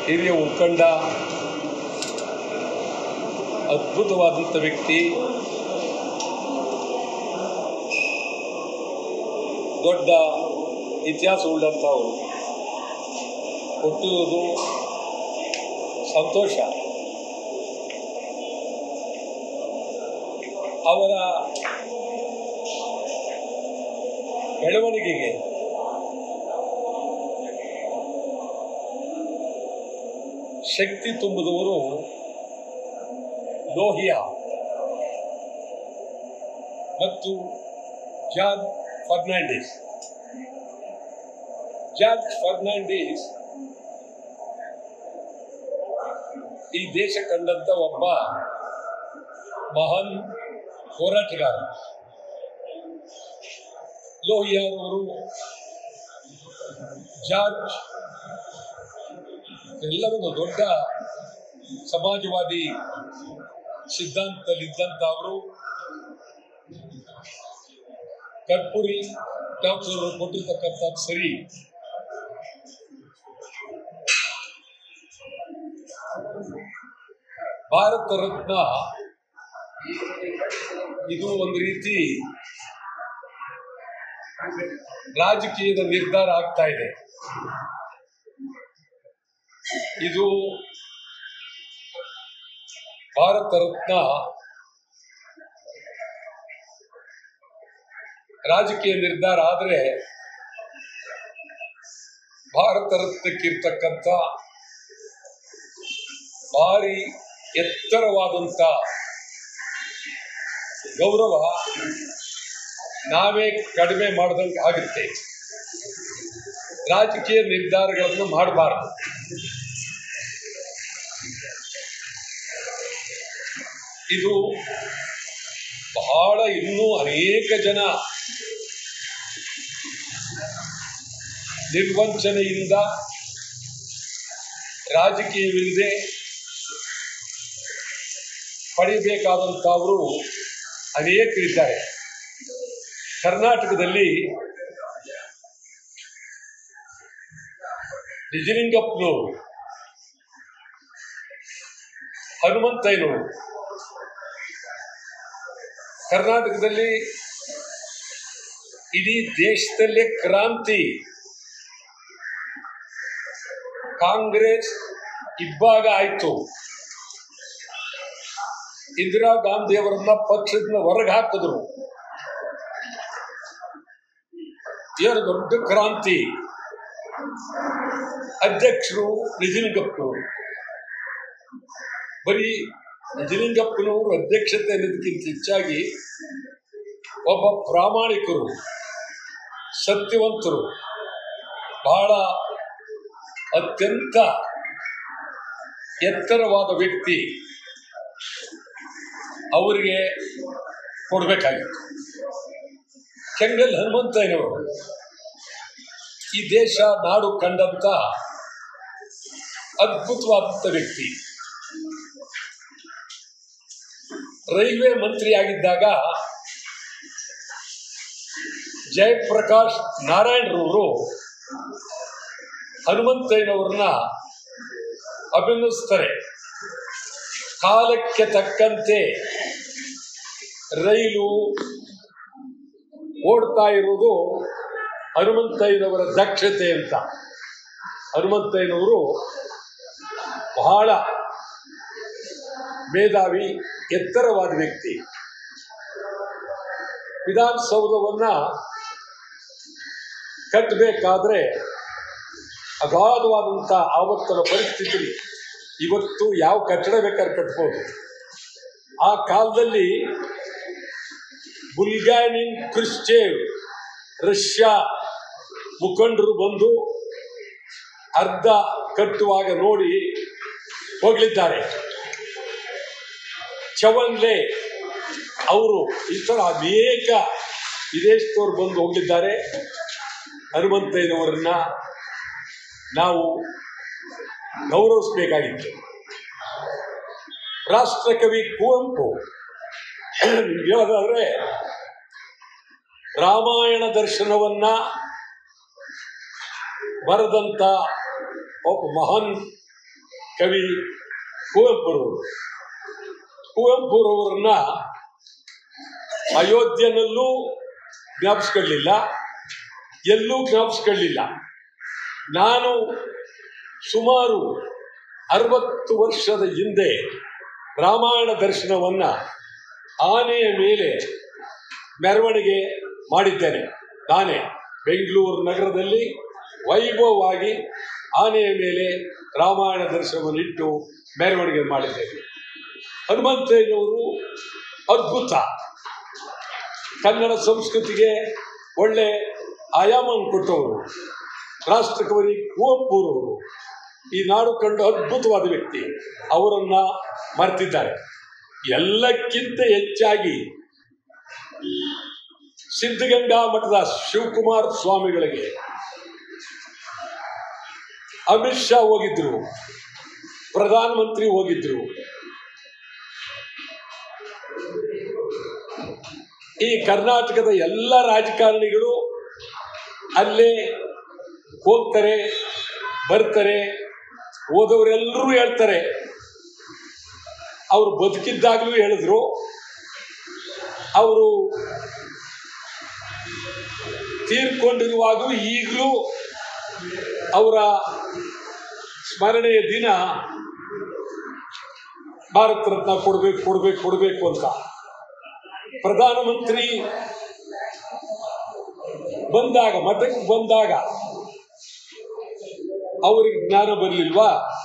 ಹಿರಿಯ ಮುಖಂಡ, ಅದ್ಭುತವಾದಂಥ ವ್ಯಕ್ತಿ, ದೊಡ್ಡ ಇತಿಹಾಸ ಉಳ್ಳಂಥವರು. ಹುಟ್ಟುವುದು ಸಂತೋಷ. ಅವರ ಬೆಳವಣಿಗೆಗೆ ಶಕ್ತಿ ತುಂಬಿದವರು ಲೋಹಿಯಾ ಮತ್ತು ಜಾರ್ಜ್ ಫರ್ನಾಂಡಿಸ್. ಜಾರ್ಜ್ ಫರ್ನಾಂಡಿಸ್ ಈ ದೇಶ ಕಂಡಂಥ ಒಬ್ಬ ಮಹಾನ್ ಹೋರಾಟಗಾರ. ಲೋಹಿಯಾರವರು, ಜಾರ್ಜ್ ಎಲ್ಲರೂ ದೊಡ್ಡ ಸಮಾಜವಾದಿ ಸಿದ್ಧಾಂತದಲ್ಲಿದ್ದಂಥವರು. ಕರ್ಪೂರಿ ಡಾಕ್ಟರ್ ಕೊಟ್ಟಿರ್ತಕ್ಕಂಥ ಸರಿ. ಭಾರತ ರತ್ನ ಇದು ಒಂದು ರೀತಿ ರಾಜಕೀಯದ ನಿರ್ಧಾರ ಆಗ್ತಾ ಇದೆ. ಇದು ಭಾರತ ರತ್ನ ರಾಜಕೀಯ ನಿರ್ಧಾರ ಆದರೆ ಭಾರತ ರತ್ನಕ್ಕಿರ್ತಕ್ಕಂಥ ಭಾರಿ ಎತ್ತರವಾದಂಥ ಗೌರವ ನಾವೇ ಕಡಿಮೆ ಮಾಡಿದಂಗೆ ಆಗುತ್ತೆ. ರಾಜಕೀಯ ನಿರ್ಧಾರಗಳನ್ನು ಮಾಡಬಾರದು. ಇದು ಬಹಳ ಇನ್ನೂ ಅನೇಕ ಜನ ನಿರ್ವಂಚನೆಯಿಂದ, ರಾಜಕೀಯವಿಲ್ಲದೆ ಪಡೆಯಬೇಕಾದಂಥವರು ಅನೇಕರಿದ್ದಾರೆ. ಕರ್ನಾಟಕದಲ್ಲಿ ನಿಜಲಿಂಗಪ್ಪನವರು, ಹನುಮಂತಯ್ಯನವರು, ಕರ್ನಾಟಕದಲ್ಲಿ ಇಡೀ ದೇಶದಲ್ಲೇ ಕ್ರಾಂತಿ. ಕಾಂಗ್ರೆಸ್ ಇಬ್ಬಾಗ ಆಯಿತು. ಇಂದಿರಾ ಗಾಂಧಿ ಅವರನ್ನ ಪಕ್ಷದಿಂದ ಹೊರಗೆ ಹಾಕಿದ್ರು. ಏನು ದೊಡ್ಡ ಕ್ರಾಂತಿ. ಅಧ್ಯಕ್ಷರು ನಿಜಲಿಂಗಪ್ಪನವರು. ಬರೀ ನಿಜಲಿಂಗಪ್ಪನವರು ಅಧ್ಯಕ್ಷತೆ ಅನ್ನೋದಕ್ಕಿಂತ ಹೆಚ್ಚಾಗಿ ಒಬ್ಬ ಪ್ರಾಮಾಣಿಕರು, ಸತ್ಯವಂತರು, ಬಹಳ ಅತ್ಯಂತ ಎತ್ತರವಾದ ವ್ಯಕ್ತಿ. ಅವರಿಗೆ ಕೊಡಬೇಕಾಗಿತ್ತು. ಕೆಂಗಲ್ ಹನುಮಂತಯ್ಯನವರು ಈ ದೇಶ ನಾಡು ಕಂಡಂತ ಅದ್ಭುತವಾದಂಥ ವ್ಯಕ್ತಿ. ರೈಲ್ವೆ ಮಂತ್ರಿಯಾಗಿದ್ದಾಗ ಜಯಪ್ರಕಾಶ್ ನಾರಾಯಣರವರು ಹನುಮಂತಯ್ಯನವ್ರನ್ನ ಅಭಿನಂದಿಸ್ತಾರೆ. ಕಾಲಕ್ಕೆ ತಕ್ಕಂತೆ ರೈಲು ಓಡ್ತಾ ಇರುವುದು ಹನುಮಂತಯ್ಯನವರ ದಕ್ಷತೆ ಅಂತ. ಹನುಮಂತಯ್ಯನವರು ಬಹಳ ಮೇಧಾವಿ, ಎತ್ತರವಾದ ವ್ಯಕ್ತಿ. ವಿಧಾನಸೌಧವನ್ನ ಕಟ್ಟಬೇಕಾದ್ರೆ ಅಗಾಧವಾದಂಥ ಆವರ್ತನ ಪರಿಸ್ಥಿತಿ. ಇವತ್ತು ಯಾವ ಕಟ್ಟಡ ಬೇಕಾದ್ರೆ ಕಟ್ಬೋದು. ಆ ಕಾಲದಲ್ಲಿ ಬುಲ್ಗಾನಿನ್, ಕ್ರುಶ್ಚೇವ್, ರಷ್ಯಾ ಮುಖಂಡರು ಬಂದು ಅರ್ಧ ಕಟ್ಟುವಾಗ ನೋಡಿ ಹೋಗಲಿದ್ದಾರೆ. ಚವನ್ಲೆ ಅವರು, ಈ ಥರ ಅನೇಕ ವಿದೇಶದವರು ಬಂದು ಹೋಗಿದ್ದಾರೆ. ಹನುಮಂತಯ್ಯನವರನ್ನ ನಾವು ಗೌರವಿಸಬೇಕಾಗಿತ್ತು. ರಾಷ್ಟ್ರಕವಿ ಕುವೆಂಪು ಹೇಳೋದಾದ್ರೆ ರಾಮಾಯಣ ದರ್ಶನವನ್ನ ಬರೆದಂಥ ಒಬ್ಬ ಮಹಾನ್ ಕವಿ ಕುವೆಂಪುರವರನ್ನ ಅಯೋಧ್ಯೆನಲ್ಲೂ ಜ್ಞಾಪಿಸ್ಕೊಳ್ಳಿಲ್ಲ, ಎಲ್ಲೂ ಜ್ಞಾಪಿಸ್ಕೊಳ್ಳಿಲ್ಲ. ನಾನು ಸುಮಾರು 60 ವರ್ಷದ ಹಿಂದೆ ರಾಮಾಯಣ ದರ್ಶನವನ್ನು ಆನೆಯ ಮೇಲೆ ಮೆರವಣಿಗೆ ಮಾಡಿದ್ದೇನೆ. ನಾನೇ ಬೆಂಗಳೂರು ನಗರದಲ್ಲಿ ವೈಭವವಾಗಿ ಆನೆಯ ಮೇಲೆ ರಾಮಾಯಣ ದರ್ಶನವನ್ನು ಇಟ್ಟು ಮೆರವಣಿಗೆ ಮಾಡಿದ್ದೇನೆ. ಹನುಮಂತಯ್ಯನವರು ಅದ್ಭುತ, ಕನ್ನಡ ಸಂಸ್ಕೃತಿಗೆ ಒಳ್ಳೆ ಆಯಾಮವನ್ನು ಕೊಟ್ಟವರು. ರಾಷ್ಟ್ರಕವಿ ಕುವೆಂಪುರವರು ಈ ನಾಡು ಕಂಡು ಅದ್ಭುತವಾದ ವ್ಯಕ್ತಿ, ಅವರನ್ನು ಮರೆತಿದ್ದಾರೆ. ಎಲ್ಲಕ್ಕಿಂತ ಹೆಚ್ಚಾಗಿ ಸಿದ್ಧಗಂಗಾ ಮಠದ ಶಿವಕುಮಾರ ಸ್ವಾಮಿಗಳಿಗೆ ಅಮಿತ್ ಶಾ ಹೋಗಿದ್ರು, ಪ್ರಧಾನಮಂತ್ರಿ ಹೋಗಿದ್ರು. ಈ ಕರ್ನಾಟಕದ ಎಲ್ಲ ರಾಜಕಾರಣಿಗಳು ಅಲ್ಲೇ ಹೋಗ್ತಾರೆ, ಬರ್ತಾರೆ. ಹೋದವರೆಲ್ಲರೂ ಹೇಳ್ತಾರೆ, ಅವರು ಬದುಕಿದ್ದಾಗಲೂ ಹೇಳಿದ್ರು, ಅವರು ತೀರ್ಕೊಂಡಿರುವಾಗಲೂ ಈಗಲೂ ಅವರ ಸ್ಮರಣೆಯ ದಿನ ಭಾರತ ರತ್ನ ಕೊಡಬೇಕು ಅಂತ. ಪ್ರಧಾನಮಂತ್ರಿ ಬಂದಾಗ, ಮಠಕ್ಕೆ ಬಂದಾಗ ಅವರಿಗೆ ಜ್ಞಾನ ಬರಲಿಲ್ವಾ?